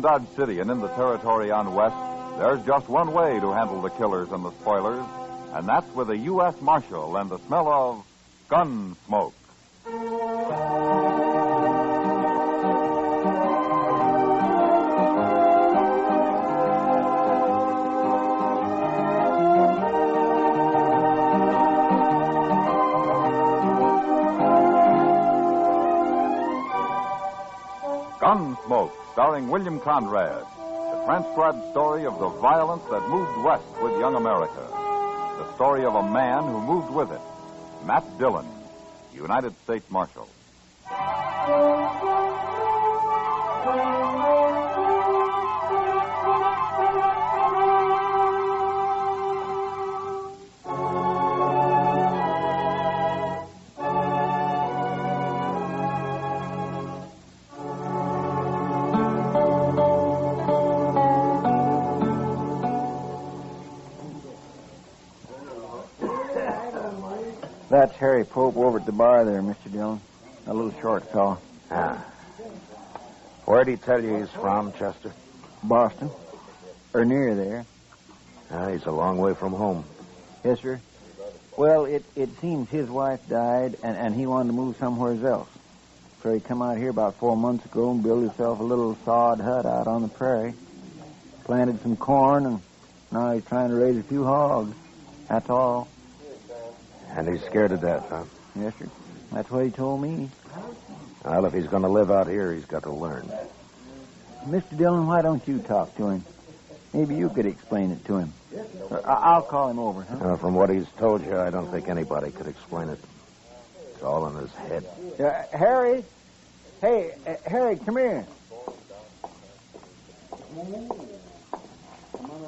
Beyond Dodge City and in the territory on west, there's just one way to handle the killers and the spoilers, and that's with a U.S. Marshal and the smell of gun smoke. Gunsmoke, starring William Conrad, the transcribed story of the violence that moved west with young America. The story of a man who moved with it, Matt Dillon, United States Marshal. That's Harry Pope over at the bar there, Mr. Dillon. A little short fellow. Ah. Where'd he tell you he's from, Chester? Boston. Or near there. He's a long way from home. Yes, sir. Well, it seems his wife died, and he wanted to move somewhere else. So he come out here about 4 months ago and built himself a little sod hut out on the prairie. Planted some corn, and now he's trying to raise a few hogs. That's all. And he's scared to death, huh? Yes, sir. That's what he told me. Well, if he's going to live out here, he's got to learn. Mr. Dillon, why don't you talk to him? Maybe you could explain it to him. I'll call him over, huh? From what he's told you, I don't think anybody could explain it. It's all in his head. Harry? Hey, Harry, come here.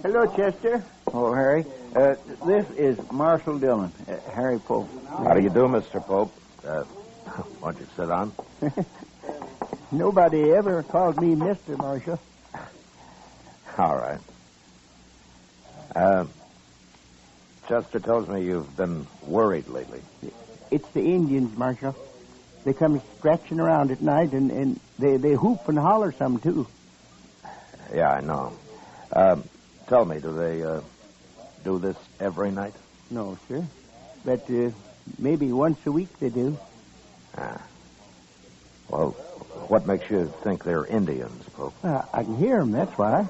Hello, Chester. Oh, Harry. This is Marshal Dillon, Harry Pope. How do you do, Mr. Pope? Why don't you sit down? Nobody ever called me Mr. Marshal. All right. Chester tells me you've been worried lately. It's the Indians, Marshal. They come scratching around at night, and they hoop and holler some, too. Yeah, I know. Tell me, do they do this every night? No, sir. But maybe once a week they do. Well, what makes you think they're Indians, Pope? I can hear them, that's why.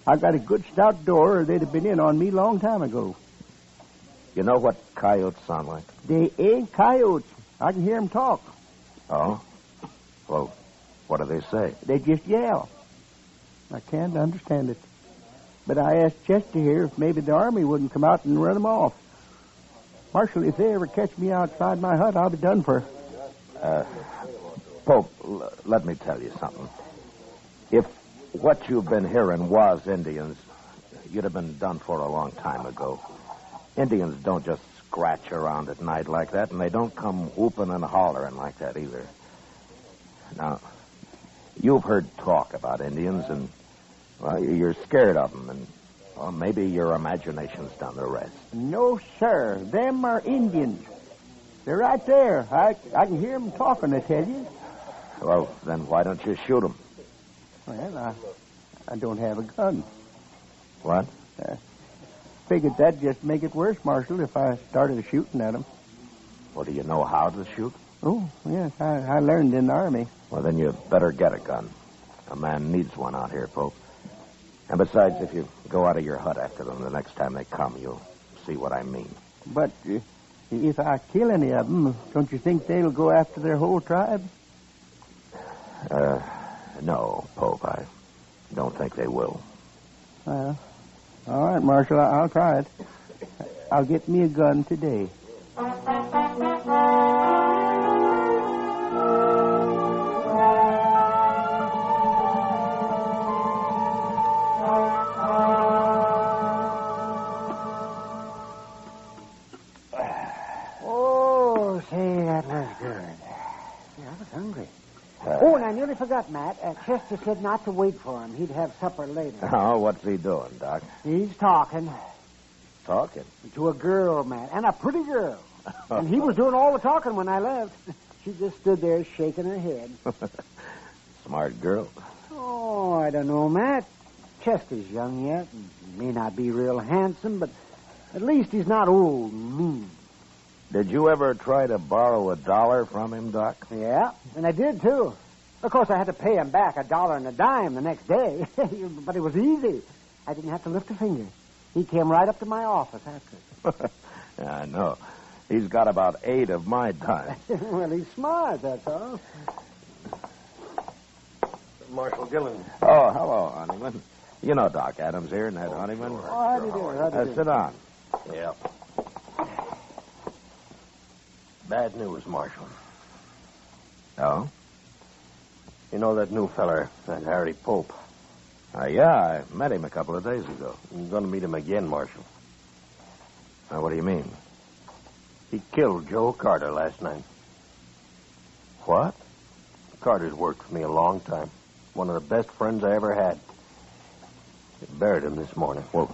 I got a good stout door, or they'd have been in on me long time ago. You know what coyotes sound like? They ain't coyotes. I can hear them talk. Oh? Well, what do they say? They just yell. I can't understand it. But I asked Chester here if maybe the army wouldn't come out and run them off. Marshal, if they ever catch me outside my hut, I'll be done for. Pope, let me tell you something. If what you've been hearing was Indians, you'd have been done for a long time ago. Indians don't just scratch around at night like that, and they don't come whooping and hollering like that either. Now, you've heard talk about Indians, and well, you're scared of them, and well, maybe your imagination's done the rest. No, sir. Them are Indians. They're right there. I can hear them talking, I tell you. Well, then why don't you shoot them? Well, I don't have a gun. What? Figured that'd just make it worse, Marshal, if I started shooting at them. Well, do you know how to shoot? Oh, yes. I learned in the Army. Well, then you better get a gun. A man needs one out here, Pope. And besides, if you go out of your hut after them the next time they come, you'll see what I mean. But if I kill any of them, don't you think they'll go after their whole tribe? No, Pope. I don't think they will. Well, all right, Marshal. I'll try it. I'll get me a gun today. Oh, say, that was good. Yeah, I was hungry. Oh, and I nearly forgot, Matt. Chester said not to wait for him. He'd have supper later. Oh, what's he doing, Doc? He's talking. Talking? To a girl, Matt, and a pretty girl. And he was doing all the talking when I left. She just stood there shaking her head. Smart girl. Oh, I don't know, Matt. Chester's young yet. And he may not be real handsome, but at least he's not old and mean. Did you ever try to borrow $1 from him, Doc? Yeah, and I did, too. Of course, I had to pay him back $1 and a dime the next day. But it was easy. I didn't have to lift a finger. He came right up to my office after. Yeah, I know. He's got about 8 of my time. Well, he's smart, that's all. Marshal Gillen. Oh, hello, Honeyman. You know Doc Adams here, Ned Honeyman. Oh, how do you do? How do you do? Sit down. Yeah. Bad news, Marshal. Oh? You know that new feller, that Harry Pope? Yeah, I met him a couple of days ago. I'm going to meet him again, Marshal. What do you mean? He killed Joe Carter last night. What? Carter's worked for me a long time. One of the best friends I ever had. They buried him this morning. Well,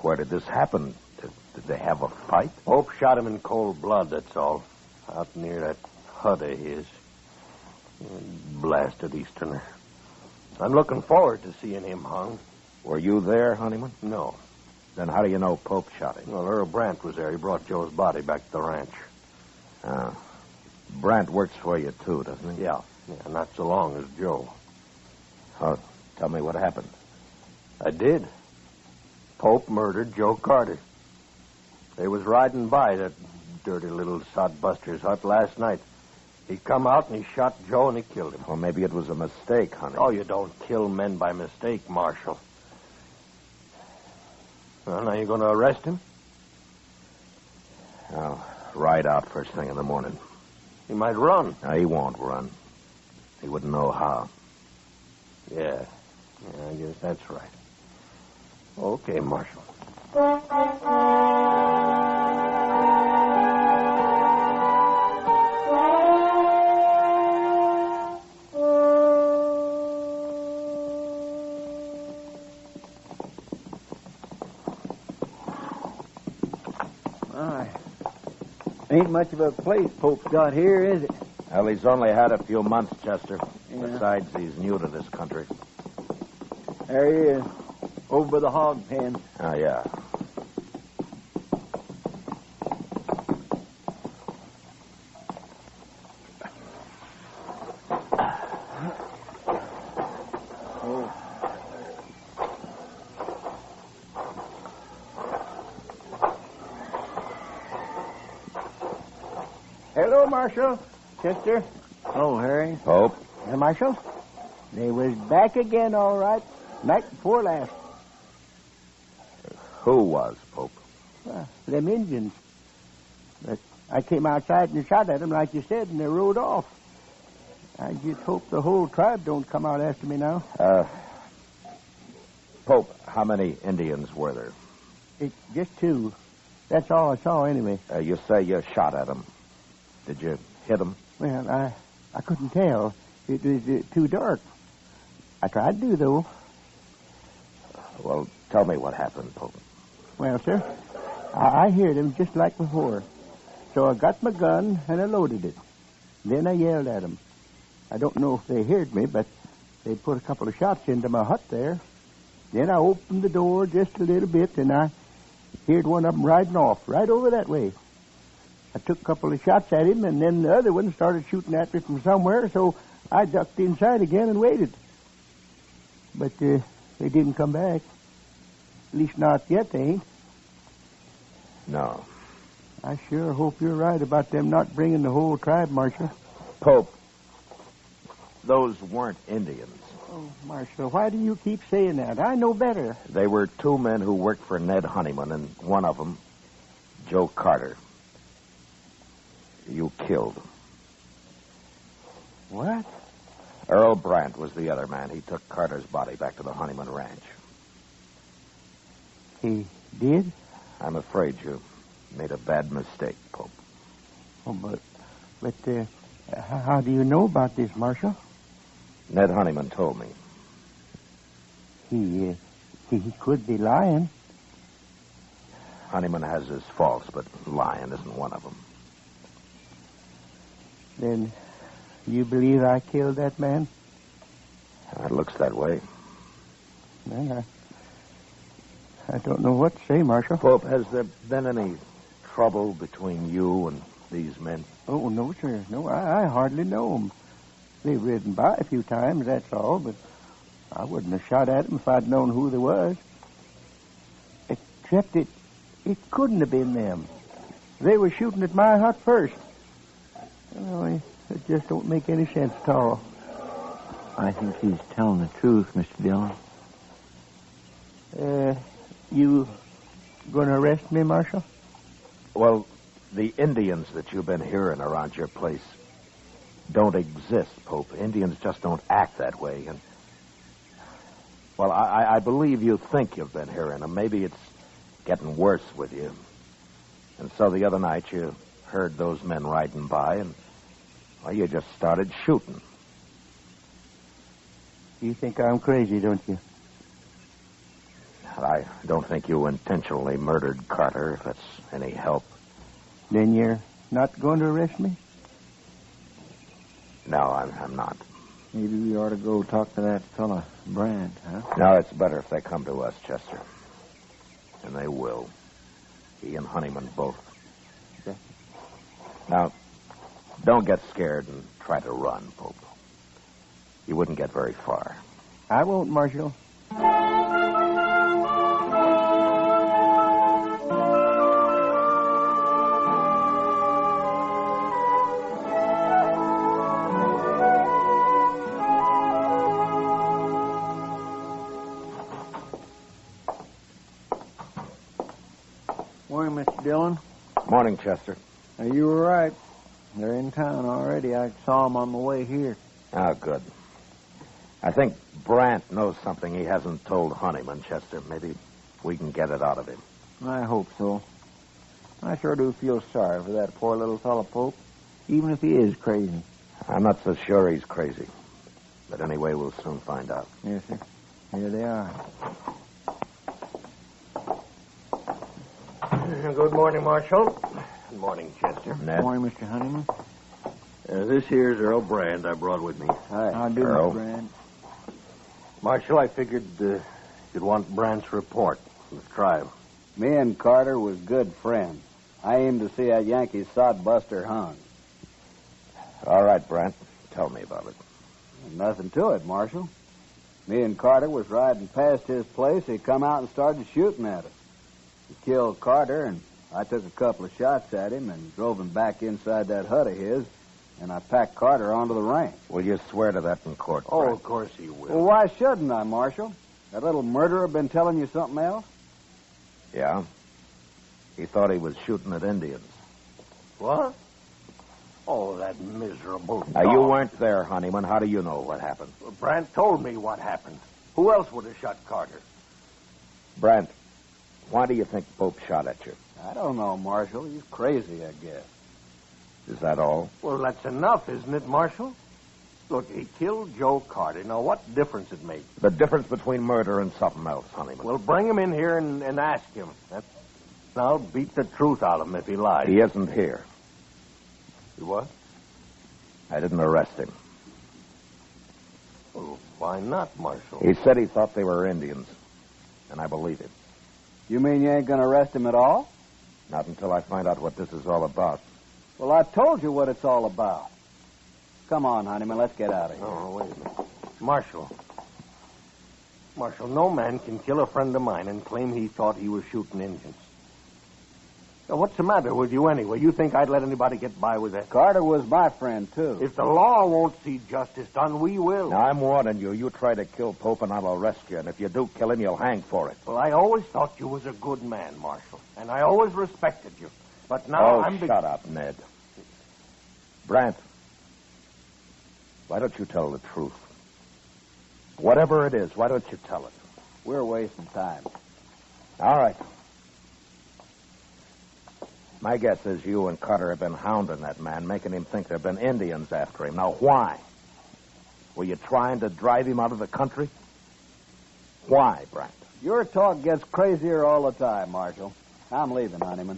where did this happen? Did they have a fight? Pope shot him in cold blood, that's all. Out near that hut of his. Blasted Easterner. I'm looking forward to seeing him hung. Were you there, Honeyman? No. Then how do you know Pope shot him? Well, Earl Brandt was there. He brought Joe's body back to the ranch. Brandt works for you, too, doesn't he? Yeah, not so long as Joe. Oh, tell me what happened. I did. Pope murdered Joe Carter. They was riding by that dirty little sodbuster's hut last night. He come out and he shot Joe and he killed him. Well, maybe it was a mistake, honey. Oh, you don't kill men by mistake, Marshal. Well, now you going to arrest him? I'll ride out first thing in the morning. He might run. No, he won't run. He wouldn't know how. Yeah, I guess that's right. Okay, Marshal. Ain't much of a place Pope's got here, is it? Well, he's only had a few months, Chester. Yeah. Besides, he's new to this country. There he is, over by the hog pen. Oh, yeah. Hello, Marshal. Chester. Oh, Harry. Pope? Marshal? They was back again, all right. Night before last. Who was, Pope? Them Indians. But I came outside and shot at them, like you said, and they rode off. I just hope the whole tribe don't come out after me now. Pope, how many Indians were there? It's just 2. That's all I saw, anyway. You say you shot at them. Did you hit them? Well, I couldn't tell. It was too dark. I tried to, though. Well, tell me what happened, Pope. Well, sir, I heard him just like before. So I got my gun and I loaded it. Then I yelled at them. I don't know if they heard me, but they put a couple of shots into my hut there. Then I opened the door just a little bit, and I heard one of them riding off right over that way. I took a couple of shots at him, and then the other one started shooting at me from somewhere, so I ducked inside again and waited. But they didn't come back. At least not yet, they ain't. No. I sure hope you're right about them not bringing the whole tribe, Marshal. Pope, those weren't Indians. Oh, Marshal, why do you keep saying that? I know better. They were 2 men who worked for Ned Honeyman, and one of them, Joe Carter. You killed him. What? Earl Brandt was the other man. He took Carter's body back to the Honeyman Ranch. He did? I'm afraid you made a bad mistake, Pope. Oh, but how do you know about this, Marshal? Ned Honeyman told me. He could be lying. Honeyman has his faults, but lying isn't one of them. Then you believe I killed that man? It looks that way. Well, I don't know what to say, Marshal. Pope, has there been any trouble between you and these men? Oh, no, sir. No, I hardly know them. They've ridden by a few times, that's all, but I wouldn't have shot at them if I'd known who they was. Except it couldn't have been them. They were shooting at my hut first. Oh, it just don't make any sense at all. I think he's telling the truth, Mr. Dillon. You going to arrest me, Marshal? Well, the Indians that you've been hearing around your place don't exist, Pope. Indians just don't act that way. And, well, I believe you think you've been hearing them. Maybe it's getting worse with you. And so the other night you heard those men riding by and, well, you just started shooting. You think I'm crazy, don't you? I don't think you intentionally murdered Carter, if that's any help. Then you're not going to arrest me? No, I'm not. Maybe we ought to go talk to that fella, Brand, huh? No, it's better if they come to us, Chester. And they will. He and Honeyman both. Okay. Now, don't get scared and try to run, Pope. You wouldn't get very far. I won't, Marshal. Morning, Mr. Dillon. Morning, Chester. You were right. They're in town already. I saw them on the way here. Oh, good. I think Brandt knows something he hasn't told Honeyman, Chester. Maybe we can get it out of him. I hope so. I sure do feel sorry for that poor little fellow, Pope, even if he is crazy. I'm not so sure he's crazy. But anyway, we'll soon find out. Yes, sir. Here they are. Good morning, Marshal. Good morning, Chester. Ned? Morning, Mr. Honeyman. This here's Earl Brand I brought with me. Hi. How do, Earl. Mr. Brand? Marshal, I figured you'd want Brandt's report from the trial. Me and Carter was good friends. I aim to see that Yankee sodbuster hung. All right, Brandt. Tell me about it. Nothing to it, Marshal. Me and Carter was riding past his place. He come out and started shooting at us. He killed Carter, and I took a couple of shots at him and drove him back inside that hut of his, and I packed Carter onto the ranch. Will you swear to that in court, Oh, Brandt? of course he will. Well, why shouldn't I, Marshal? That little murderer been telling you something else? Yeah? He thought he was shooting at Indians. What? Oh, that miserable Now, you dog. weren't there, Honeyman. How do you know what happened? Brandt told me what happened. Who else would have shot Carter? Brandt, why do you think Pope shot at you? I don't know, Marshal. He's crazy, I guess. Is that all? Well, that's enough, isn't it, Marshal? Look, he killed Joe Carter. Now, what difference it makes? The difference between murder and something else, Honeyman. Well, bring him in here and ask him. I'll beat the truth out of him if he lies. He isn't here. You what? I didn't arrest him. Well, why not, Marshal? He said he thought they were Indians, and I believe him. You mean you ain't going to arrest him at all? Not until I find out what this is all about. Well, I told you what it's all about. Come on, Honeyman, let's get out of here. Oh, wait a minute. Marshal, no man can kill a friend of mine and claim he thought he was shooting Indians. Now, what's the matter with you anyway? You think I'd let anybody get by with that? Carter was my friend, too. If the law won't see justice done, we will. Now, I'm warning you. You try to kill Pope, and I'll arrest you. And if you do kill him, you'll hang for it. Well, I always thought you was a good man, Marshal. And I always respected you. But now I'm... shut up, Ned. Brandt, why don't you tell the truth? Whatever it is, why don't you tell it? We're wasting time. All right. My guess is you and Carter have been hounding that man, making him think there have been Indians after him. Now, why? Were you trying to drive him out of the country? Why, Brandt? Your talk gets crazier all the time, Marshal. I'm leaving, Honeyman.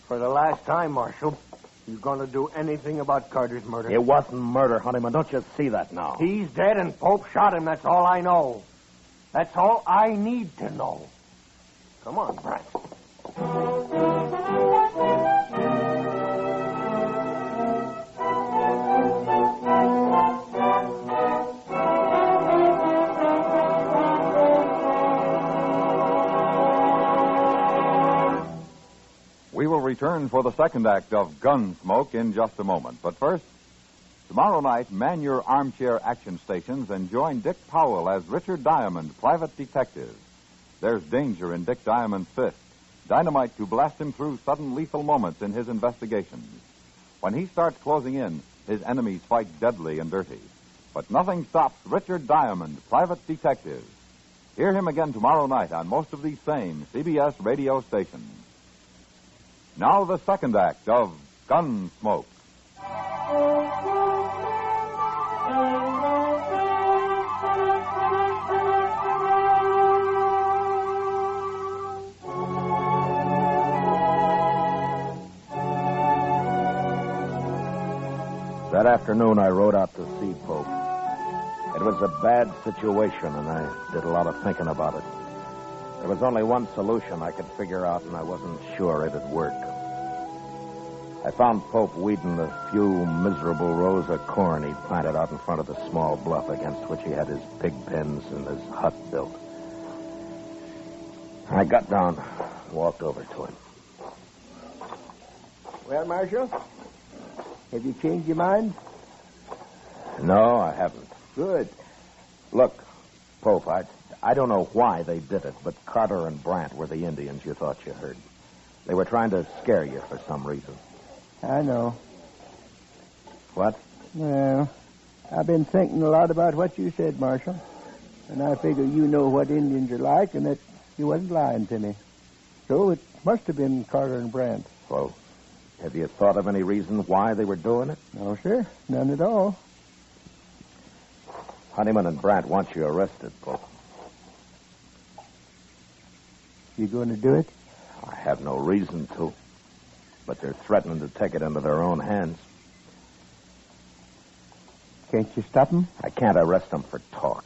For the last time, Marshal, You going to do anything about Carter's murder? It wasn't murder, Honeyman. Don't you see that now? He's dead and Pope shot him. That's all I know. That's all I need to know. Come on, Brant. We will return for the second act of Gunsmoke in just a moment. But first, tomorrow night, man your armchair action stations and join Dick Powell as Richard Diamond, private detective. There's danger in Dick Diamond's fist, dynamite to blast him through sudden lethal moments in his investigations. When he starts closing in, his enemies fight deadly and dirty. But nothing stops Richard Diamond, private detective. Hear him again tomorrow night on most of these same CBS radio stations. Now the second act of Gunsmoke. That afternoon, I rode out to see Pope. It was a bad situation, and I did a lot of thinking about it. There was only one solution I could figure out, and I wasn't sure it'd work. I found Pope weeding the few miserable rows of corn he'd planted out in front of the small bluff against which he had his pig pens and his hut built. I got down and walked over to him. Well, Marshal, have you changed your mind? No, I haven't. Good. Look, Pope, I don't know why they did it, but Carter and Brant were the Indians you thought you heard. They were trying to scare you for some reason. I know. What? Well, I've been thinking a lot about what you said, Marshal. And I figure you know what Indians are like and that you wasn't lying to me. So it must have been Carter and Brant. Well, have you thought of any reason why they were doing it? No, sir. None at all. Honeyman and Brant want you arrested, Pope. You going to do it? I have no reason to. But they're threatening to take it into their own hands. Can't you stop them? I can't arrest them for talk.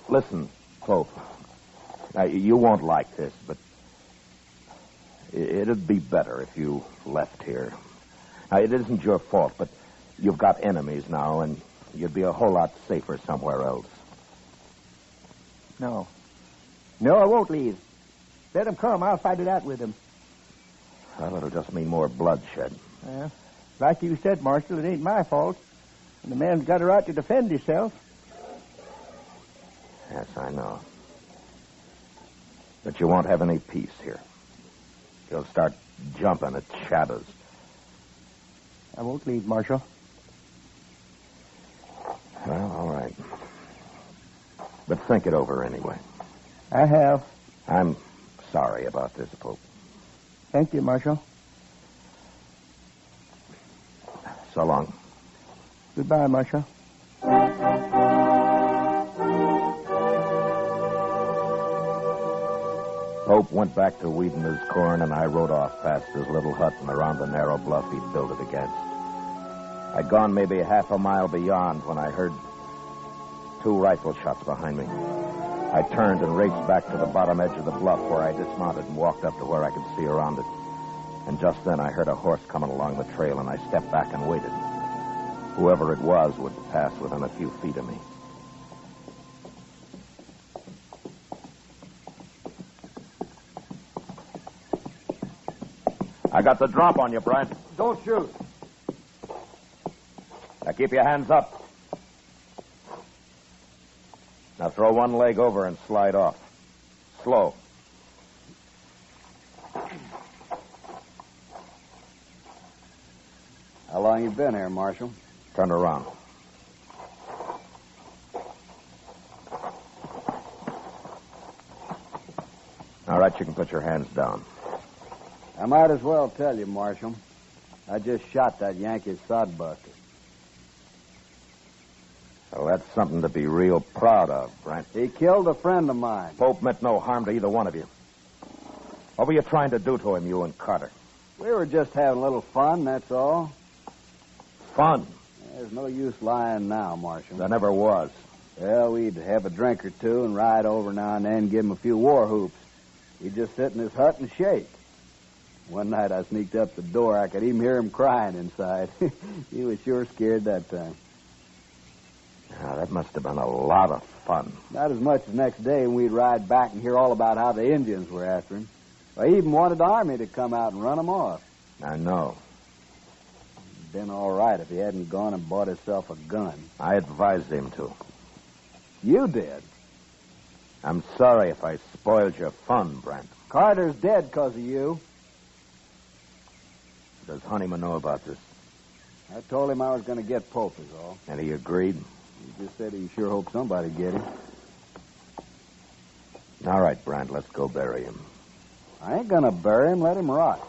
Listen, Pope. Now, you won't like this, but it'd be better if you left here. Now, it isn't your fault, but you've got enemies now, and you'd be a whole lot safer somewhere else. No. No, I won't leave. Let them come. I'll fight it out with them. Well, it'll just mean more bloodshed. Well, like you said, Marshal, it ain't my fault. And the man's got a right to defend himself. Yes, I know. But you won't have any peace here. You'll start jumping at shadows. I won't leave, Marshal. Well, all right. But think it over anyway. I have. I'm sorry about this, Pope. Thank you, Marshal. So long. Goodbye, Marshal. Pope went back to weeding his corn, and I rode off past his little hut and around the narrow bluff he'd built it against. I'd gone maybe half a mile beyond when I heard 2 rifle shots behind me. I turned and raced back to the bottom edge of the bluff where I dismounted and walked up to where I could see around it. And just then I heard a horse coming along the trail, and I stepped back and waited. Whoever it was would pass within a few feet of me. I got the drop on you, Brant. Don't shoot. Now keep your hands up. Now throw one leg over and slide off. Slow. How long you been here, Marshal? Turn around. All right, you can put your hands down. I might as well tell you, Marshal. I just shot that Yankee sodbuster. Well, that's something to be real proud of, Brant. He killed a friend of mine. Pope meant no harm to either one of you. What were you trying to do to him, you and Carter? We were just having a little fun, that's all. Fun. There's no use lying now, Marshal. There never was. Well, we'd have a drink or two and ride over now and then, give him a few war whoops. He'd just sit in his hut and shake. One night I sneaked up the door. I could even hear him crying inside. He was sure scared that time. Now, that must have been a lot of fun. Not as much as next day when we'd ride back and hear all about how the Indians were after him. I even wanted the army to come out and run him off. I know. It'd been all right if he hadn't gone and bought himself a gun. I advised him to. You did? I'm sorry if I spoiled your fun, Brent. Carter's dead because of you. Does Honeyman know about this? I told him I was going to get Pope, is all. And he agreed? He just said he sure hoped somebody'd get him. All right, Brent, let's go bury him. I ain't going to bury him. Let him rot.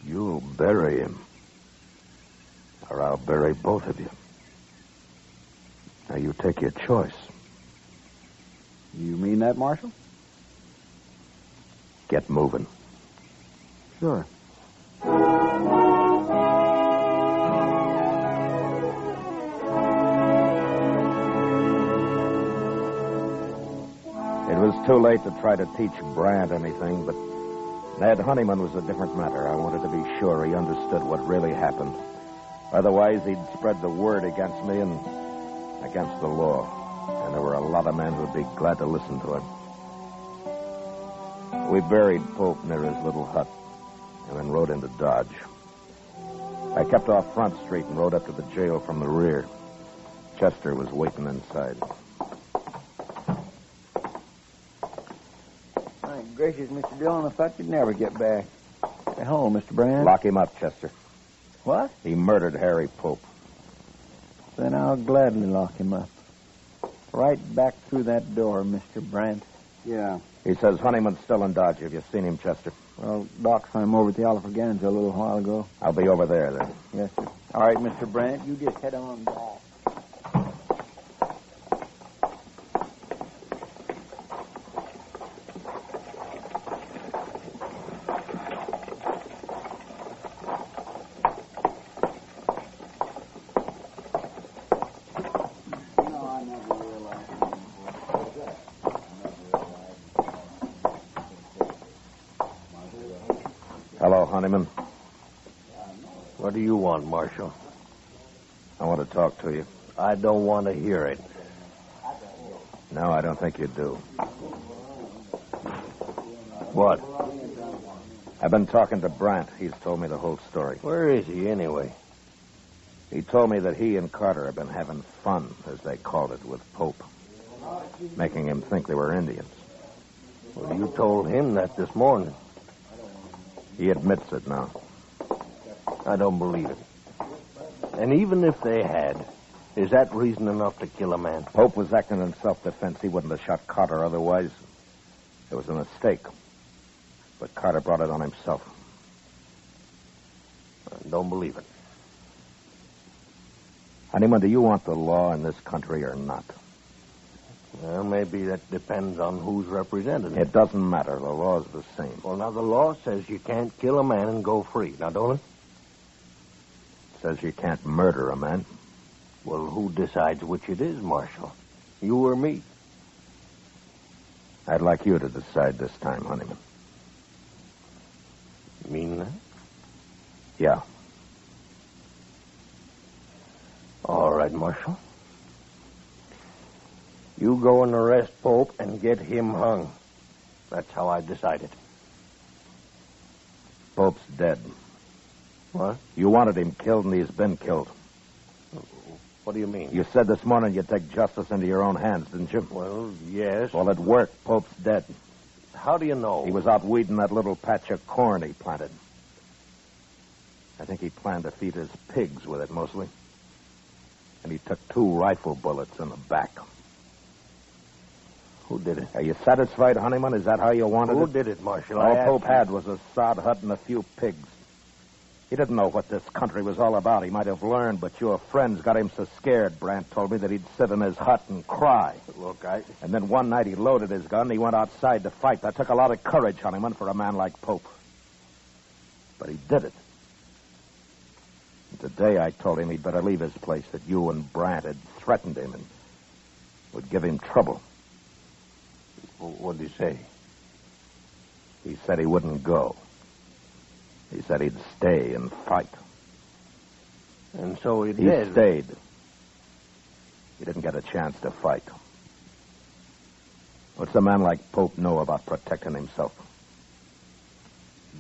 You'll bury him. Or I'll bury both of you. Now, you take your choice. You mean that, Marshal? Get moving. Sure. It was too late to try to teach Brant anything, but Ned Honeyman was a different matter. I wanted to be sure he understood what really happened. Otherwise, he'd spread the word against me and against the law. And there were a lot of men who'd be glad to listen to him. We buried Pope near his little hut and then rode into Dodge. I kept off Front Street and rode up to the jail from the rear. Chester was waiting inside. My gracious, Mr. Dillon, I thought you'd never get back. Say hello, Mr. Brand. Lock him up, Chester. What? He murdered Harry Pope. Then I'll gladly lock him up. Right back through that door, Mr. Brandt. Yeah. He says Honeyman's still in Dodge. Have you seen him, Chester? Well, Doc saw him over at the Alfraganza a little while ago. I'll be over there, then. Yes, sir. All right, Mr. Brandt, you just head on back. Hello, Honeyman. What do you want, Marshal? I want to talk to you. I don't want to hear it. No, I don't think you do. What? I've been talking to Brant. He's told me the whole story. Where is he, anyway? He told me that he and Carter have been having fun, as they called it, with Pope, making him think they were Indians. Well, you told him that this morning. He admits it now. I don't believe it. And even if they had, is that reason enough to kill a man? Pope was acting in self-defense. He wouldn't have shot Carter otherwise. It was a mistake. But Carter brought it on himself. I don't believe it. Honeyman, do you want the law in this country or not? Well, maybe that depends on who's represented. It doesn't matter. The law's the same. Well, now the law says you can't kill a man and go free. Now, don't it? It says you can't murder a man. Well, who decides which it is, Marshal? You or me? I'd like you to decide this time, Honeyman. You mean that? Yeah. All right, Marshal. You go and arrest Pope and get him hung. That's how I decided. Pope's dead. What? You wanted him killed, and he's been killed. What do you mean? You said this morning you'd take justice into your own hands, didn't you? Well, yes. Well, it worked. Pope's dead. How do you know? He was out weeding that little patch of corn he planted. I think he planned to feed his pigs with it, mostly. And he took 2 rifle bullets in the back. Who did it? Are you satisfied, Honeyman? Is that how you wanted it? Who did it, Marshal? All Pope had was a sod hut and a few pigs. He didn't know what this country was all about. He might have learned, but your friends got him so scared, Brant told me, that he'd sit in his hut and cry. Look, And then one night he loaded his gun and he went outside to fight. That took a lot of courage, Honeyman, for a man like Pope. But he did it. And today I told him he'd better leave his place, that you and Brant had threatened him and would give him trouble. What'd he say? He said he wouldn't go. He said he'd stay and fight. And so he He did. stayed. He didn't get a chance to fight. What's a man like Pope know about protecting himself?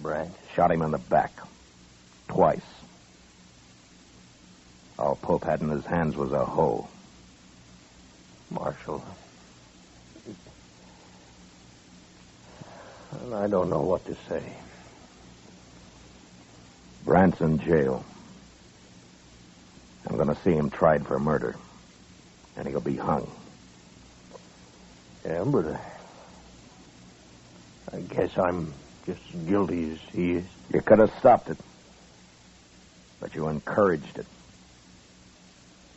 Brant. Shot him in the back. Twice. All Pope had in his hands was a hoe. Marshal. Well, I don't know what to say. Brant's in jail. I'm going to see him tried for murder. And he'll be hung. Yeah, but I guess I'm just as guilty as he is. You could have stopped it. But you encouraged it.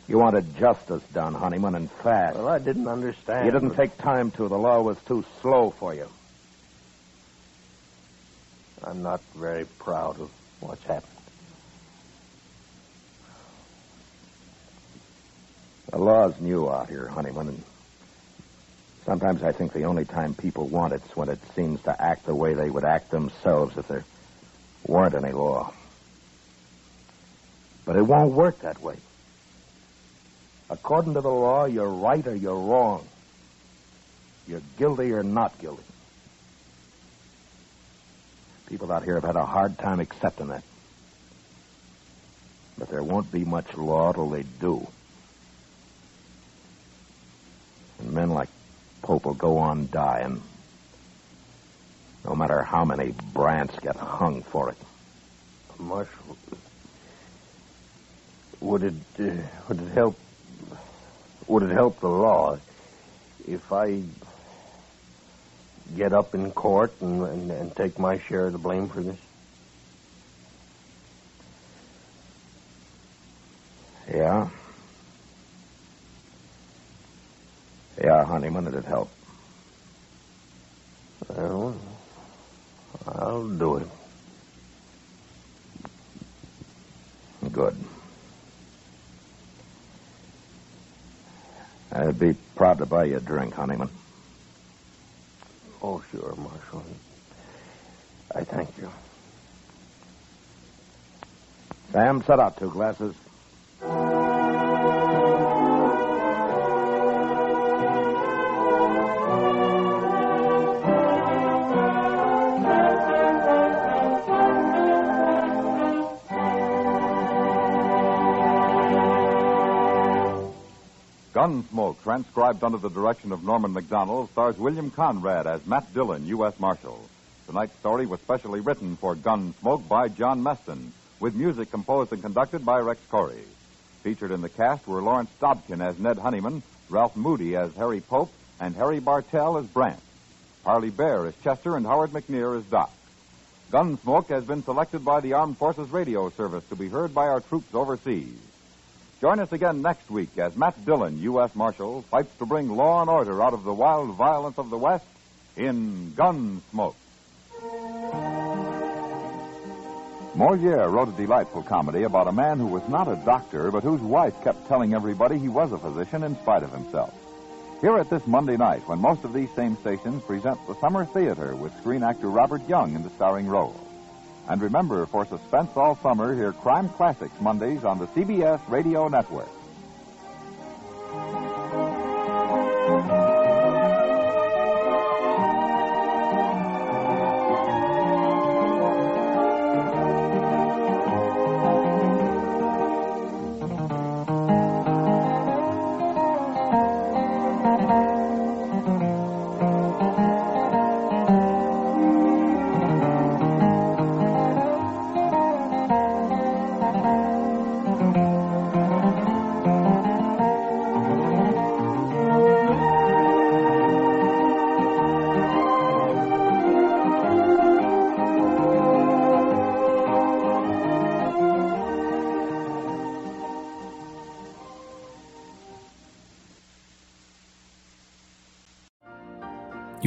You wanted justice done, Honeyman, and fast. Well, I didn't understand. You didn't but take time to. The law was too slow for you. I'm not very proud of what's happened. The law's new out here, Honeyman, and sometimes I think the only time people want it's when it seems to act the way they would act themselves if there weren't any law. But it won't work that way. According to the law, you're right or you're wrong. You're guilty or not guilty. People out here have had a hard time accepting that. But there won't be much law till they do. And men like Pope will go on dying, no matter how many Brants get hung for it. Marshal, would it help? Would it help the law if I get up in court and take my share of the blame for this? Yeah. Yeah, Honeyman, it'd help. Well, I'll do it. Good. I'd be proud to buy you a drink, Honeyman. Oh, sure, Marshal. I thank you. Sam, set out 2 glasses. Gunsmoke, transcribed under the direction of Norman McDonald, stars William Conrad as Matt Dillon, U.S. Marshal. Tonight's story was specially written for Gunsmoke by John Meston, with music composed and conducted by Rex Corey. Featured in the cast were Lawrence Dobkin as Ned Honeyman, Ralph Moody as Harry Pope, and Harry Bartell as Brant. Harley Bear as Chester, and Howard McNear as Doc. Gunsmoke has been selected by the Armed Forces Radio Service to be heard by our troops overseas. Join us again next week as Matt Dillon, U.S. Marshal, fights to bring law and order out of the wild violence of the West in Gunsmoke. Moliere wrote a delightful comedy about a man who was not a doctor, but whose wife kept telling everybody he was a physician in spite of himself. Hear it this Monday night when most of these same stations present the Summer Theater with screen actor Robert Young in the starring role. And remember, for suspense all summer, hear Crime Classics Mondays on the CBS Radio Network.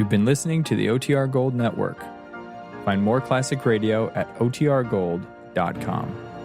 You've been listening to the OTR Gold Network. Find more classic radio at otrgold.com.